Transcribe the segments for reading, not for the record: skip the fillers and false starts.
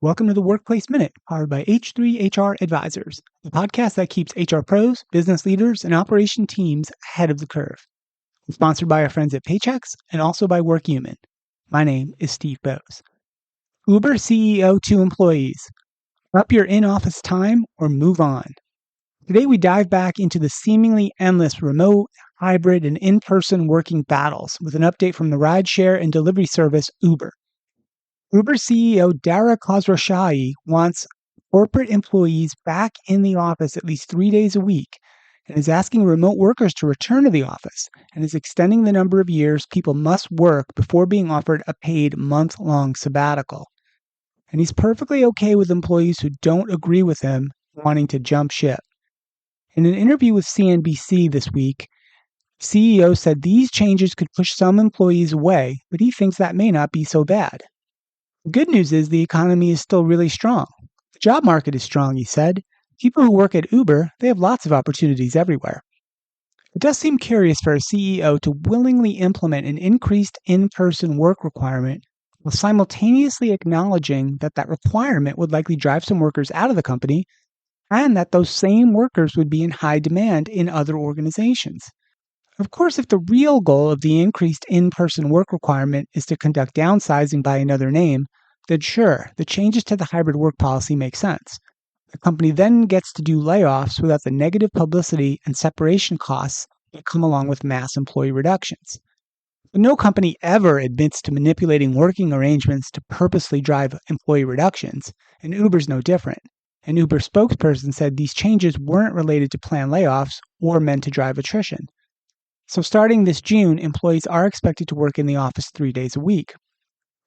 Welcome to the Workplace Minute, powered by H3 HR Advisors, the podcast that keeps HR pros, business leaders, and operation teams ahead of the curve. We're sponsored by our friends at Paychex and also by WorkHuman. My name is Steve Boese. Uber CEO to employees: up your in-office time or move on. Today we dive back into the seemingly endless remote, hybrid, and in-person working battles with an update from the rideshare and delivery service Uber. Uber CEO Dara Khosrowshahi wants corporate employees back in the office at least 3 days a week and is asking remote workers to return to the office and is extending the number of years people must work before being offered a paid month-long sabbatical. And he's perfectly okay with employees who don't agree with him wanting to jump ship. In an interview with CNBC this week, CEO said these changes could push some employees away, but he thinks that may not be so bad. The good news is the economy is still really strong. The job market is strong, he said. People who work at Uber, they have lots of opportunities everywhere. It does seem curious for a CEO to willingly implement an increased in-person work requirement while simultaneously acknowledging that that requirement would likely drive some workers out of the company and that those same workers would be in high demand in other organizations. Of course, if the real goal of the increased in-person work requirement is to conduct downsizing by another name, then sure, the changes to the hybrid work policy make sense. The company then gets to do layoffs without the negative publicity and separation costs that come along with mass employee reductions. But no company ever admits to manipulating working arrangements to purposely drive employee reductions, and Uber's no different. An Uber spokesperson said these changes weren't related to planned layoffs or meant to drive attrition. So starting this June, employees are expected to work in the office 3 days a week.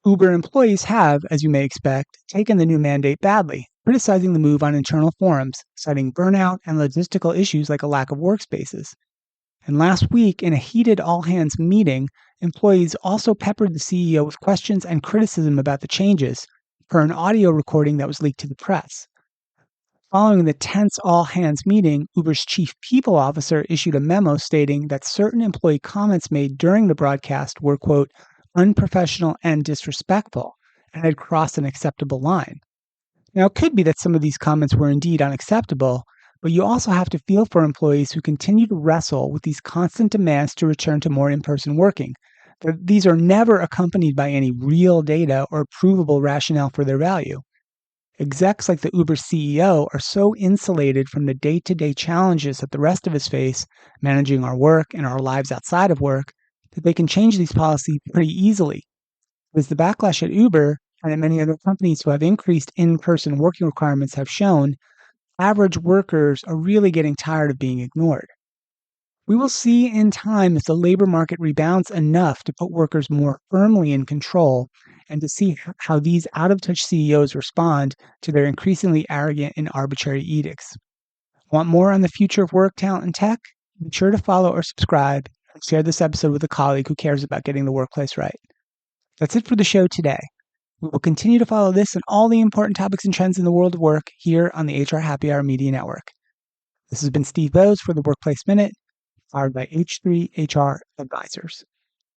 Uber employees have, as you may expect, taken the new mandate badly, criticizing the move on internal forums, citing burnout and logistical issues like a lack of workspaces. And last week, in a heated all-hands meeting, employees also peppered the CEO with questions and criticism about the changes, per an audio recording that was leaked to the press. Following the tense all-hands meeting, Uber's chief people officer issued a memo stating that certain employee comments made during the broadcast were, quote, unprofessional and disrespectful, and had crossed an acceptable line. Now, it could be that some of these comments were indeed unacceptable, but you also have to feel for employees who continue to wrestle with these constant demands to return to more in-person working. These are never accompanied by any real data or provable rationale for their value. Execs like the Uber CEO are so insulated from the day-to-day challenges that the rest of us face, managing our work and our lives outside of work, that they can change these policies pretty easily. As the backlash at Uber and at many other companies who have increased in-person working requirements have shown, average workers are really getting tired of being ignored. We will see in time if the labor market rebounds enough to put workers more firmly in control and to see how these out-of-touch CEOs respond to their increasingly arrogant and arbitrary edicts. Want more on the future of work, talent, and tech? Be sure to follow or subscribe and share this episode with a colleague who cares about getting the workplace right. That's it for the show today. We will continue to follow this and all the important topics and trends in the world of work here on the HR Happy Hour Media Network. This has been Steve Boese for the Workplace Minute, powered by H3 HR Advisors.